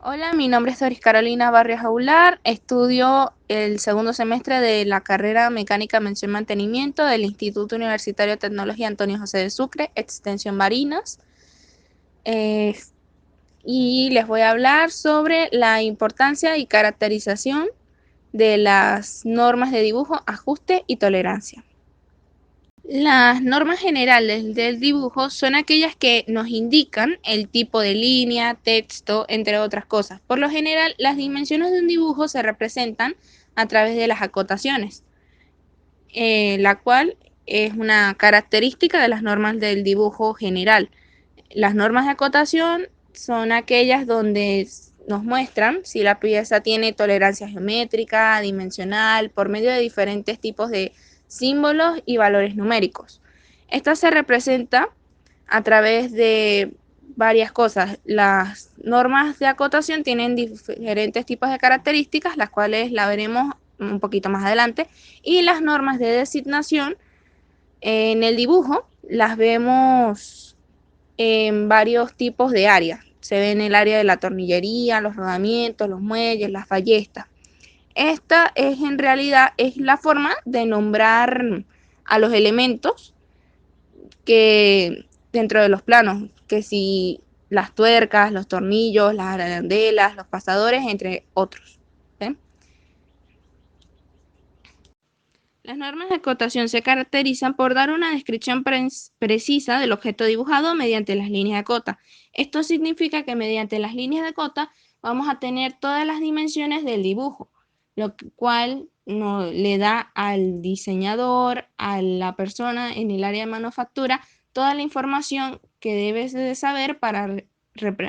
Hola, mi nombre es Doris Carolina Barrios Aular, estudio el segundo semestre de la carrera Mecánica Mención Mantenimiento del Instituto Universitario de Tecnología Antonio José de Sucre, Extensión Barinas, eh, y les voy a hablar sobre la importancia y caracterización de las normas de dibujo, ajuste y tolerancia. Las normas generales del dibujo son aquellas que nos indican el tipo de línea, texto, entre otras cosas. Por lo general, las dimensiones de un dibujo se representan a través de las acotaciones, la cual es una característica de las normas del dibujo general. Las normas de acotación son aquellas donde nos muestran si la pieza tiene tolerancia geométrica, dimensional, por medio de diferentes tipos de símbolos y valores numéricos. Esta se representa a través de varias cosas. Las normas de acotación tienen diferentes tipos de características, las cuales la veremos un poquito más adelante, y las normas de designación en el dibujo las vemos en varios tipos de áreas. Se ve en el área de la tornillería, los rodamientos, los muelles, las ballestas. Esta es en realidad es la forma de nombrar a los elementos que dentro de los planos, que si las tuercas, los tornillos, las arandelas, los pasadores, entre otros. ¿Sí? Las normas de acotación se caracterizan por dar una descripción precisa del objeto dibujado mediante las líneas de cota. Esto significa que mediante las líneas de cota vamos a tener todas las dimensiones del dibujo, lo cual le da al diseñador, a la persona en el área de manufactura, toda la información que debes de saber para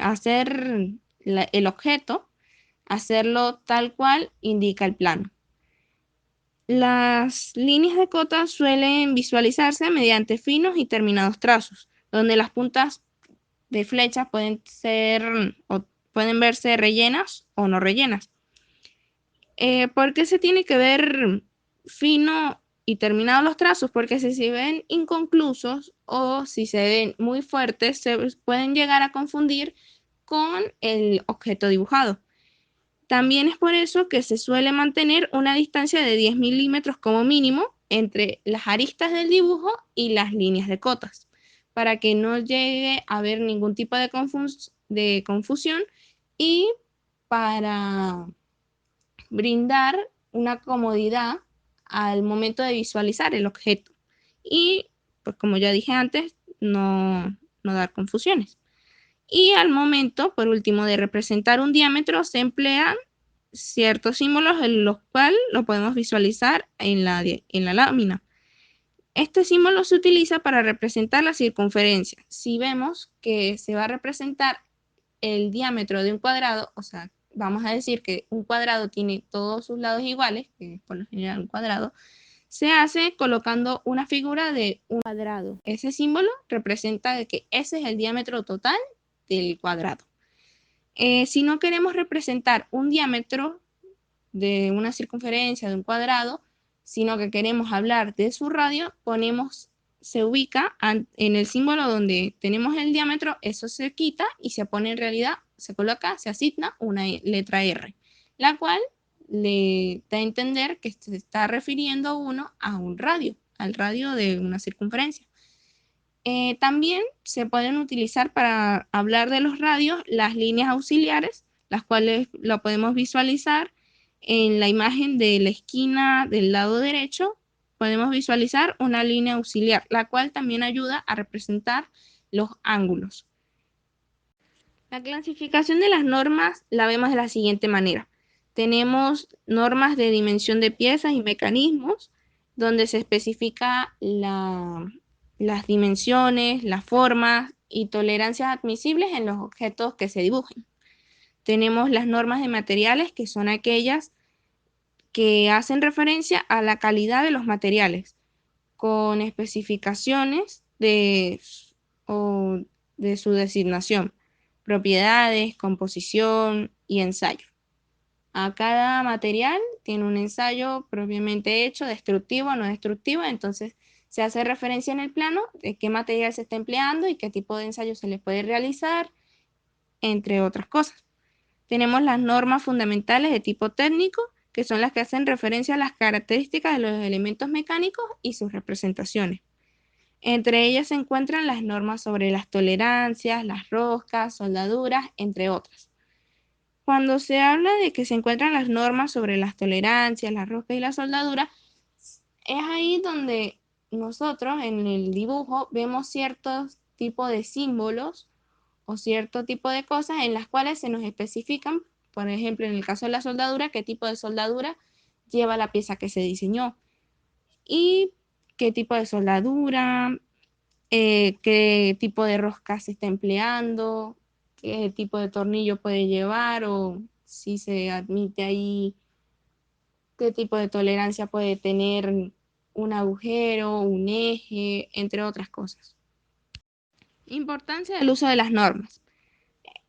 hacer el objeto, hacerlo tal cual indica el plano. Las líneas de cota suelen visualizarse mediante finos y terminados trazos, donde las puntas de flechas pueden verse rellenas o no rellenas. ¿Por qué se tiene que ver fino y terminados los trazos? Porque si se ven inconclusos o si se ven muy fuertes, se pueden llegar a confundir con el objeto dibujado. También es por eso que se suele mantener una distancia de 10 milímetros como mínimo entre las aristas del dibujo y las líneas de cotas, para que no llegue a haber ningún tipo de confusión y para brindar una comodidad al momento de visualizar el objeto. Y, pues como ya dije antes, no dar confusiones. Y al momento, por último, de representar un diámetro, se emplean ciertos símbolos en los cuales lo podemos visualizar en la lámina. Este símbolo se utiliza para representar la circunferencia. Si vemos que se va a representar el diámetro de un cuadrado, o sea, vamos a decir que un cuadrado tiene todos sus lados iguales, que es por lo general un cuadrado, se hace colocando una figura de un cuadrado. Ese símbolo representa que ese es el diámetro total del cuadrado. Si no queremos representar un diámetro de una circunferencia de un cuadrado, sino que queremos hablar de su radio, se ubica en el símbolo donde tenemos el diámetro, eso se quita y se pone en realidad, se coloca, se asigna una letra R, la cual le da a entender que se está refiriendo uno a un radio, al radio de una circunferencia. También se pueden utilizar para hablar de los radios las líneas auxiliares, las cuales lo podemos visualizar en la imagen de la esquina del lado derecho. Podemos visualizar una línea auxiliar, la cual también ayuda a representar los ángulos. La clasificación de las normas la vemos de la siguiente manera. Tenemos normas de dimensión de piezas y mecanismos, donde se especifica las dimensiones, las formas y tolerancias admisibles en los objetos que se dibujen. Tenemos las normas de materiales, que son aquellas que hacen referencia a la calidad de los materiales, con especificaciones de su designación, propiedades, composición y ensayo. A cada material tiene un ensayo propiamente hecho, destructivo o no destructivo, entonces se hace referencia en el plano de qué material se está empleando y qué tipo de ensayo se le puede realizar, entre otras cosas. Tenemos las normas fundamentales de tipo técnico, que son las que hacen referencia a las características de los elementos mecánicos y sus representaciones. Entre ellas se encuentran las normas sobre las tolerancias, las roscas, soldaduras, entre otras. Cuando se habla de que se encuentran las normas sobre las tolerancias, las roscas y la soldadura, es ahí donde nosotros en el dibujo vemos ciertos tipos de símbolos o cierto tipo de cosas en las cuales se nos especifican, por ejemplo, en el caso de la soldadura, qué tipo de soldadura lleva la pieza que se diseñó y qué tipo de soldadura, qué tipo de rosca se está empleando, qué tipo de tornillo puede llevar o si se admite ahí qué tipo de tolerancia puede tener un agujero, un eje, entre otras cosas. Importancia del uso de las normas.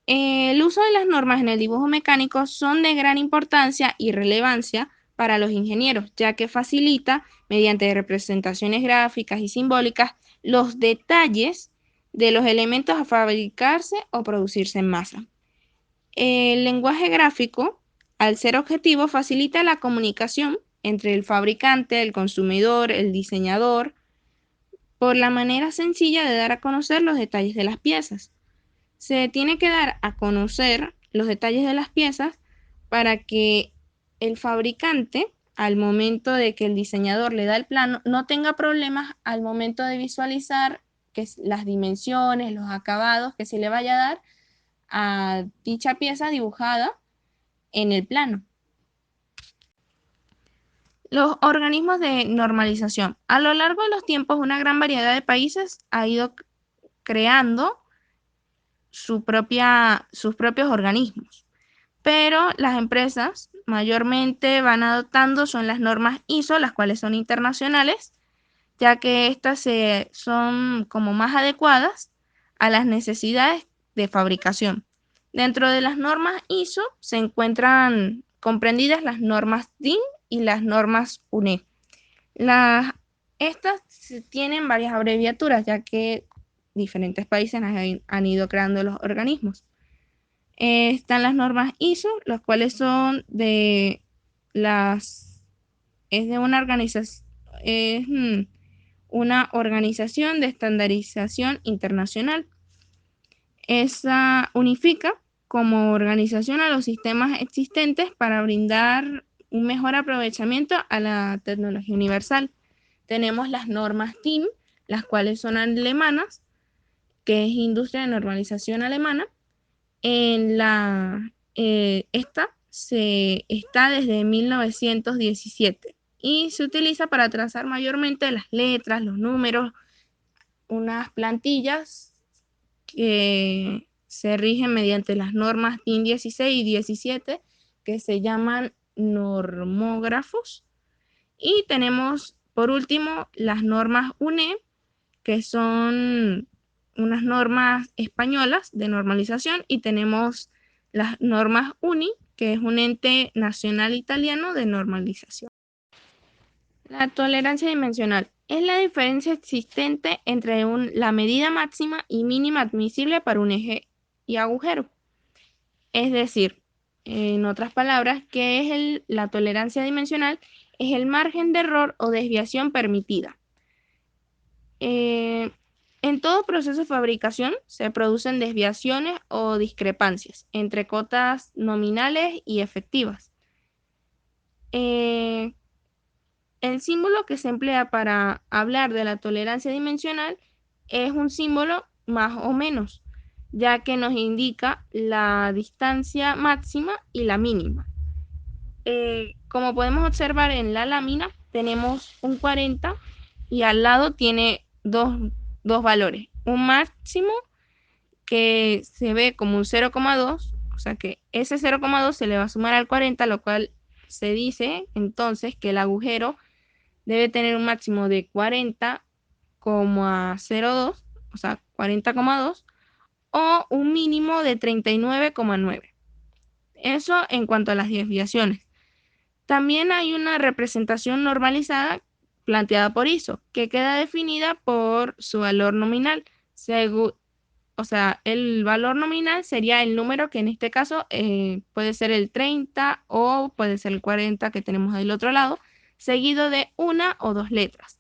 El uso de las normas en el dibujo mecánico son de gran importancia y relevancia para los ingenieros, ya que facilita, mediante representaciones gráficas y simbólicas, los detalles de los elementos a fabricarse o producirse en masa. El lenguaje gráfico, al ser objetivo, facilita la comunicación entre el fabricante, el consumidor, el diseñador, por la manera sencilla de dar a conocer los detalles de las piezas. Se tiene que dar a conocer los detalles de las piezas para que el fabricante, al momento de que el diseñador le da el plano, no tenga problemas al momento de visualizar que las dimensiones, los acabados que se le vaya a dar a dicha pieza dibujada en el plano. Los organismos de normalización. A lo largo de los tiempos, una gran variedad de países ha ido creando sus propios organismos, pero las empresas mayormente van adoptando son las normas ISO, las cuales son internacionales, ya que estas son como más adecuadas a las necesidades de fabricación. Dentro de las normas ISO se encuentran comprendidas las normas DIN y las normas UNE. Estas tienen varias abreviaturas, ya que diferentes países han ido creando los organismos. Están las normas ISO, las cuales son es de una organización de estandarización internacional. Esa unifica como organización a los sistemas existentes para brindar un mejor aprovechamiento a la tecnología universal. Tenemos las normas TIM, las cuales son alemanas, que es Industria de Normalización Alemana. Esta está desde 1917 y se utiliza para trazar mayormente las letras, los números, unas plantillas que se rigen mediante las normas DIN 16 y 17 que se llaman normógrafos. Y tenemos por último las normas UNE, que son unas normas españolas de normalización, y tenemos las normas UNI, que es un ente nacional italiano de normalización. La tolerancia dimensional es la diferencia existente entre la medida máxima y mínima admisible para un eje y agujero. Es decir, en otras palabras, ¿qué es la tolerancia dimensional? Es el margen de error o desviación permitida. En todo proceso de fabricación se producen desviaciones o discrepancias entre cotas nominales y efectivas. El símbolo que se emplea para hablar de la tolerancia dimensional es un símbolo más o menos, ya que nos indica la distancia máxima y la mínima. Como podemos observar en la lámina, tenemos un 40 y al lado tiene dos valores. Un máximo que se ve como un 0,2, o sea que ese 0,2 se le va a sumar al 40, lo cual se dice entonces que el agujero debe tener un máximo de 40,02, o sea 40,2, o un mínimo de 39,9. Eso en cuanto a las desviaciones. También hay una representación normalizada planteada por ISO, que queda definida por su valor nominal, o sea, el valor nominal sería el número que en este caso puede ser el 30 o puede ser el 40 que tenemos del otro lado, seguido de una o dos letras.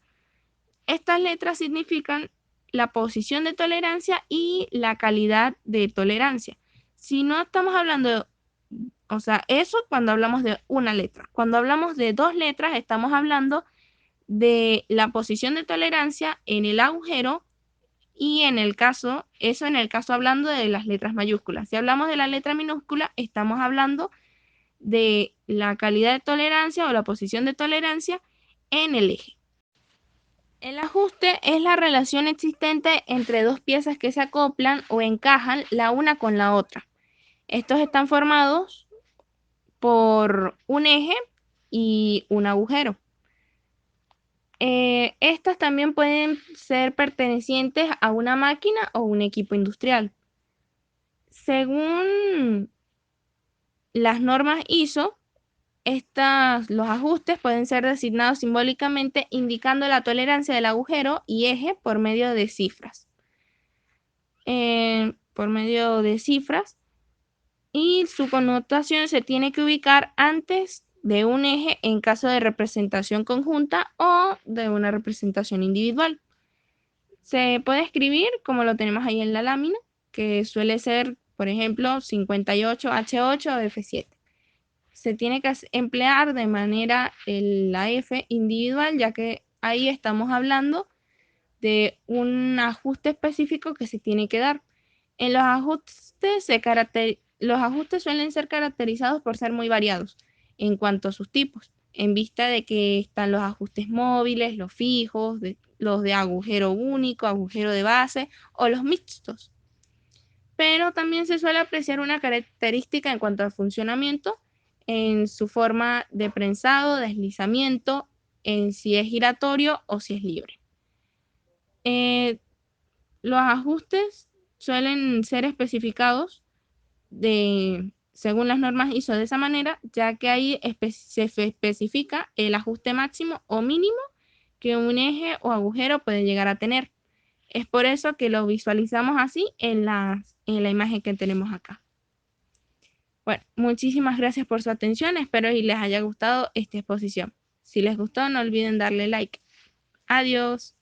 Estas letras significan la posición de tolerancia y la calidad de tolerancia. Si no estamos hablando, o sea, eso cuando hablamos de una letra. Cuando hablamos de dos letras, estamos hablando de la posición de tolerancia en el agujero y en el caso, eso en el caso hablando de las letras mayúsculas. Si hablamos de la letra minúscula, estamos hablando de la calidad de tolerancia o la posición de tolerancia en el eje. El ajuste es la relación existente entre dos piezas que se acoplan o encajan la una con la otra. Estos están formados por un eje y un agujero. Estas también pueden ser pertenecientes a una máquina o un equipo industrial. Según las normas ISO, los ajustes pueden ser designados simbólicamente indicando la tolerancia del agujero y eje por medio de cifras. Y su connotación se tiene que ubicar antes de un eje en caso de representación conjunta o de una representación individual. Se puede escribir como lo tenemos ahí en la lámina, que suele ser, por ejemplo, 58H8 o F7. Se tiene que emplear de manera la F individual, ya que ahí estamos hablando de un ajuste específico que se tiene que dar. En los ajustes suelen ser caracterizados por ser muy variados en cuanto a sus tipos, en vista de que están los ajustes móviles, los fijos, los de agujero único, agujero de base o los mixtos. Pero también se suele apreciar una característica en cuanto al funcionamiento, en su forma de prensado, deslizamiento, en si es giratorio o si es libre. Los ajustes suelen ser especificados según las normas ISO de esa manera, ya que ahí se especifica el ajuste máximo o mínimo que un eje o agujero puede llegar a tener. Es por eso que lo visualizamos así en la imagen que tenemos acá. Bueno, muchísimas gracias por su atención. Espero y les haya gustado esta exposición. Si les gustó, no olviden darle like. Adiós.